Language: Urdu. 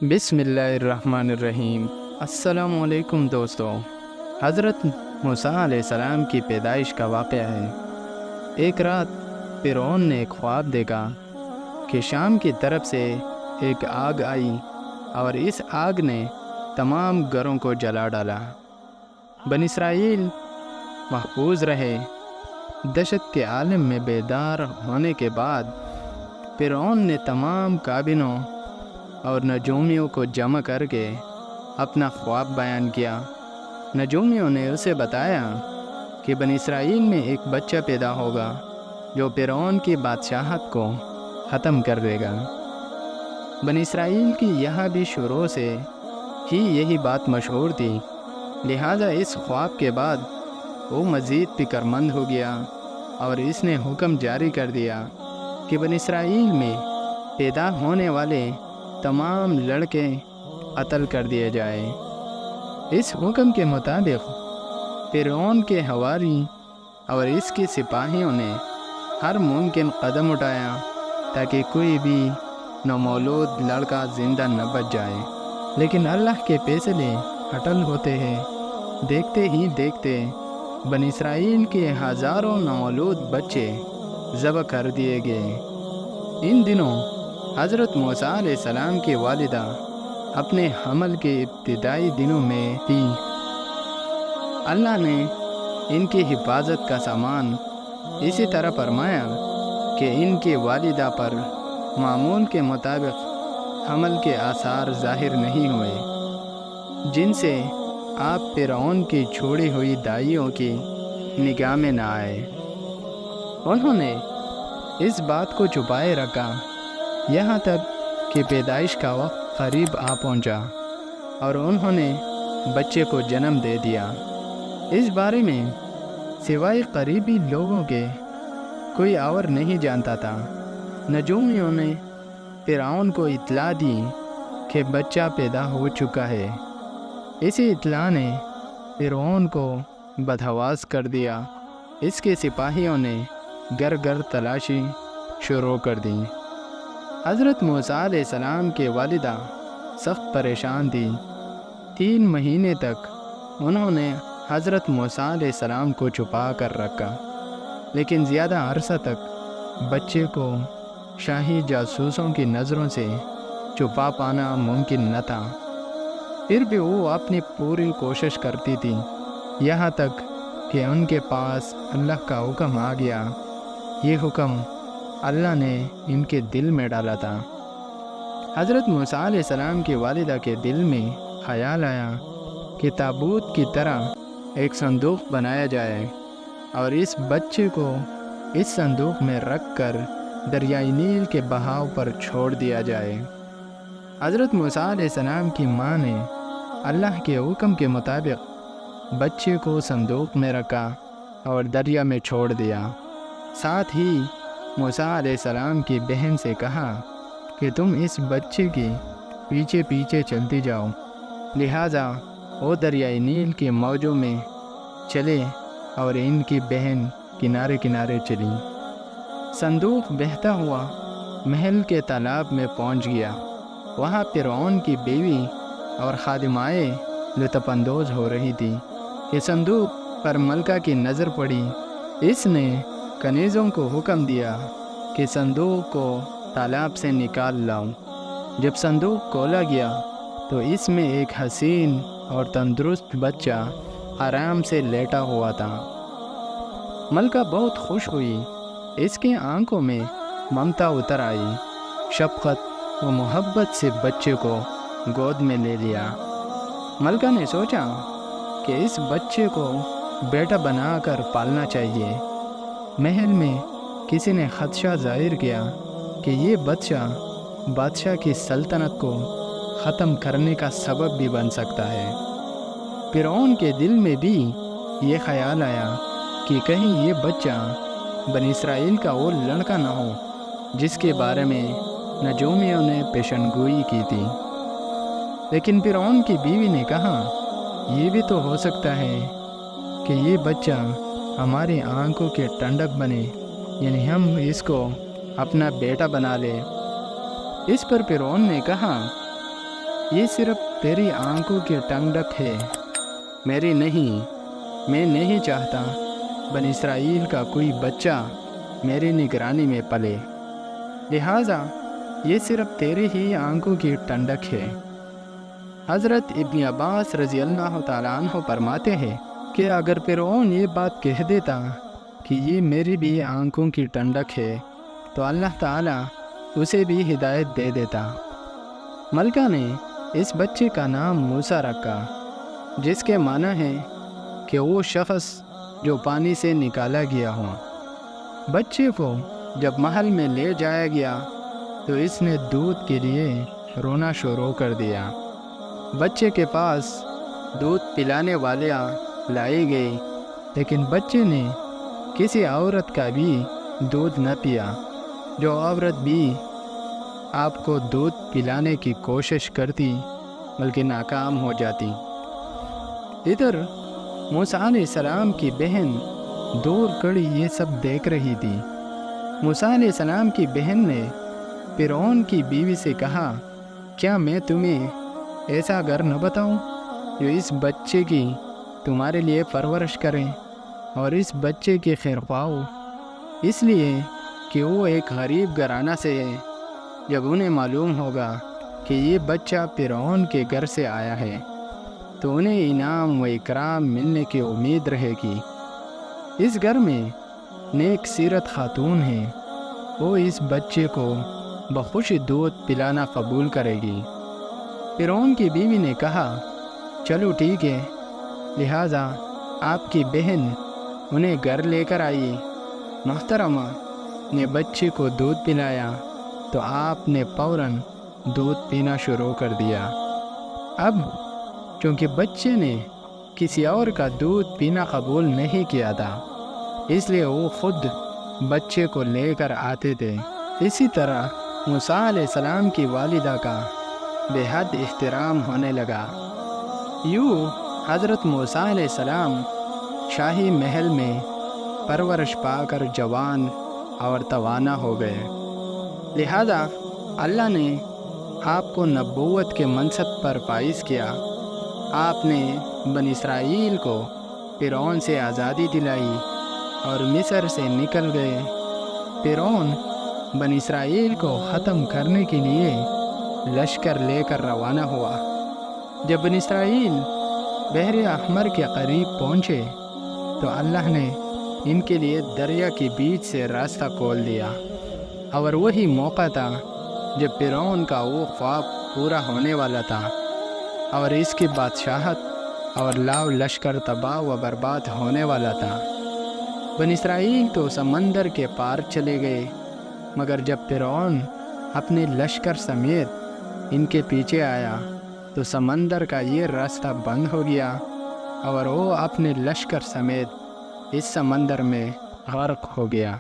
بسم اللہ الرحمن الرحیم۔ السلام علیکم دوستو۔ حضرت موسیٰ علیہ السلام کی پیدائش کا واقعہ ہے۔ ایک رات فرعون نے ایک خواب دیکھا کہ شام کی طرف سے ایک آگ آئی اور اس آگ نے تمام گھروں کو جلا ڈالا۔ بنی اسرائیل محفوظ رہے۔ دہشت کے عالم میں بیدار ہونے کے بعد فرعون نے تمام کابینوں اور نجومیوں کو جمع کر کے اپنا خواب بیان کیا۔ نجومیوں نے اسے بتایا کہ بنی اسرائیل میں ایک بچہ پیدا ہوگا جو فرعون کی بادشاہت کو ختم کر دے گا۔ بنی اسرائیل کی یہاں بھی شروع سے ہی یہی بات مشہور تھی، لہٰذا اس خواب کے بعد وہ مزید فکر مند ہو گیا اور اس نے حکم جاری کر دیا کہ بنی اسرائیل میں پیدا ہونے والے تمام لڑکے قتل کر دیے جائیں۔ اس حکم کے مطابق فرعون کے حواری اور اس کے سپاہیوں نے ہر ممکن قدم اٹھایا تاکہ کوئی بھی نومولود لڑکا زندہ نہ بچ جائے، لیکن اللہ کے فیصلے اٹل ہوتے ہیں۔ دیکھتے ہی دیکھتے بنی اسرائیل کے ہزاروں نومولود بچے ذبح کر دیے گئے۔ ان دنوں حضرت موسیٰ علیہ السلام کی والدہ اپنے حمل کے ابتدائی دنوں میں تھی۔ اللہ نے ان کی حفاظت کا سامان اسی طرح فرمایا کہ ان کی والدہ پر معمول کے مطابق حمل کے آثار ظاہر نہیں ہوئے، جن سے آپ فرعون کی چھوڑی ہوئی دائیوں کی نگاہ میں نہ آئے۔ انہوں نے اس بات کو چھپائے رکھا یہاں تک کہ پیدائش کا وقت قریب آ پہنچا اور انہوں نے بچے کو جنم دے دیا۔ اس بارے میں سوائے قریبی لوگوں کے کوئی اور نہیں جانتا تھا۔ نجومیوں نے فرعون کو اطلاع دی کہ بچہ پیدا ہو چکا ہے۔ اسی اطلاع نے فرعون کو بدحواس کر دیا۔ اس کے سپاہیوں نے گھر گھر تلاشی شروع کر دی۔ حضرت موسیٰ علیہ السلام کے والدہ سخت پریشان تھی۔ 3 مہینے تک انہوں نے حضرت موسیٰ علیہ السلام کو چھپا کر رکھا، لیکن زیادہ عرصہ تک بچے کو شاہی جاسوسوں کی نظروں سے چھپا پانا ممکن نہ تھا۔ پھر بھی وہ اپنی پوری کوشش کرتی تھی، یہاں تک کہ ان کے پاس اللہ کا حکم آ گیا۔ یہ حکم اللہ نے ان کے دل میں ڈالا تھا۔ حضرت موسیٰ علیہ السلام کی والدہ کے دل میں خیال آیا کہ تابوت کی طرح ایک صندوق بنایا جائے اور اس بچے کو اس صندوق میں رکھ کر دریائے نیل کے بہاؤ پر چھوڑ دیا جائے۔ حضرت موسیٰ علیہ السلام کی ماں نے اللہ کے حکم کے مطابق بچے کو صندوق میں رکھا اور دریا میں چھوڑ دیا۔ ساتھ ہی موسیٰ علیہ السلام کی بہن سے کہا کہ تم اس بچے کے پیچھے پیچھے چلتی جاؤ۔ لہٰذا وہ دریائے نیل کے موجوں میں چلے اور ان کی بہن کنارے کنارے چلی۔ صندوق بہتا ہوا محل کے تالاب میں پہنچ گیا۔ وہاں فرعون کی بیوی اور خادمائیں لطف اندوز ہو رہی تھی کہ صندوق پر ملکہ کی نظر پڑی۔ اس نے کنیزوں کو حکم دیا کہ صندوق کو تالاب سے نکال لاؤ۔ جب صندوق کھولا گیا تو اس میں ایک حسین اور تندرست بچہ آرام سے لیٹا ہوا تھا۔ ملکہ بہت خوش ہوئی۔ اس کی آنکھوں میں ممتا اتر آئی۔ شفقت و محبت سے بچے کو گود میں لے لیا۔ ملکہ نے سوچا کہ اس بچے کو بیٹا بنا کر پالنا چاہیے۔ محل میں کسی نے خدشہ ظاہر کیا کہ یہ بچہ بادشاہ کی سلطنت کو ختم کرنے کا سبب بھی بن سکتا ہے۔ فرعون کے دل میں بھی یہ خیال آیا کہ کہیں یہ بچہ بنی اسرائیل کا وہ لڑکا نہ ہو جس کے بارے میں نجومیوں نے پیشن گوئی کی تھی۔ لیکن فرعون کی بیوی نے کہا یہ بھی تو ہو سکتا ہے کہ یہ بچہ ہماری آنکھوں کے ٹھنڈک بنے، یعنی ہم اس کو اپنا بیٹا بنا لیں۔ اس پر فرعون نے کہا یہ صرف تیری آنکھوں کی ٹنڈک ہے، میری نہیں۔ میں نہیں چاہتا بنی اسرائیل کا کوئی بچہ میری نگرانی میں پلے، لہٰذا یہ صرف تیری ہی آنکھوں کی ٹنڈک ہے۔ حضرت ابن عباس رضی اللہ تعالیٰ عنہ فرماتے ہیں کہ اگر فرعون یہ بات کہہ دیتا کہ یہ میری بھی آنکھوں کی ٹنڈک ہے تو اللہ تعالیٰ اسے بھی ہدایت دے دیتا۔ ملکہ نے اس بچے کا نام موسیٰ رکھا، جس کے معنی ہے کہ وہ شخص جو پانی سے نکالا گیا ہو۔ بچے کو جب محل میں لے جایا گیا تو اس نے دودھ کے لیے رونا شروع کر دیا۔ بچے کے پاس دودھ پلانے والے لائے گئے، لیکن بچے نے کسی عورت کا بھی دودھ نہ پیا۔ جو عورت بھی آپ کو دودھ پلانے کی کوشش کرتی بلکہ ناکام ہو جاتی۔ ادھر موسیٰ علیہ السلام کی بہن دور کھڑی یہ سب دیکھ رہی تھی۔ موسیٰ علیہ السلام کی بہن نے فرعون کی بیوی سے کہا، کیا میں تمہیں ایسا گھر نہ بتاؤں جو اس بچے کی تمہارے لیے پرورش کریں اور اس بچے کی خیر خواہ ہو؟ اس لیے کہ وہ ایک غریب گھرانہ سے ہے۔ جب انہیں معلوم ہوگا کہ یہ بچہ فرعون کے گھر سے آیا ہے تو انہیں انعام و اکرام ملنے کی امید رہے گی۔ اس گھر میں نیک سیرت خاتون ہے، وہ اس بچے کو بخوش دودھ پلانا قبول کرے گی۔ فرعون کی بیوی نے کہا، چلو ٹھیک ہے، لہٰذا آپ کی بہن انہیں گھر لے کر آئی۔ محترمہ نے بچے کو دودھ پلایا تو آپ نے فوراً دودھ پینا شروع کر دیا۔ اب چونکہ بچے نے کسی اور کا دودھ پینا قبول نہیں کیا تھا، اس لیے وہ خود بچے کو لے کر آتے تھے۔ اسی طرح موسیٰ علیہ السلام کی والدہ کا بے حد احترام ہونے لگا۔ یوں حضرت موسیٰ علیہ السلام شاہی محل میں پرورش پا کر جوان اور توانا ہو گئے۔ لہذا اللہ نے آپ کو نبوت کے منصب پر فائز کیا۔ آپ نے بنی اسرائیل کو فرعون سے آزادی دلائی اور مصر سے نکل گئے۔ فرعون بنی اسرائیل کو ختم کرنے کے لیے لشکر لے کر روانہ ہوا۔ جب بنی اسرائیل بحر احمر کے قریب پہنچے تو اللہ نے ان کے لیے دریا کے بیچ سے راستہ کھول دیا، اور وہی موقع تھا جب فرعون کا وہ خواب پورا ہونے والا تھا اور اس کی بادشاہت اور لاؤ لشکر تباہ و برباد ہونے والا تھا۔ بنی اسرائیل تو سمندر کے پار چلے گئے، مگر جب فرعون اپنے لشکر سمیت ان کے پیچھے آیا تو سمندر کا یہ راستہ بند ہو گیا اور وہ اپنے لشکر سمیت اس سمندر میں غرق ہو گیا۔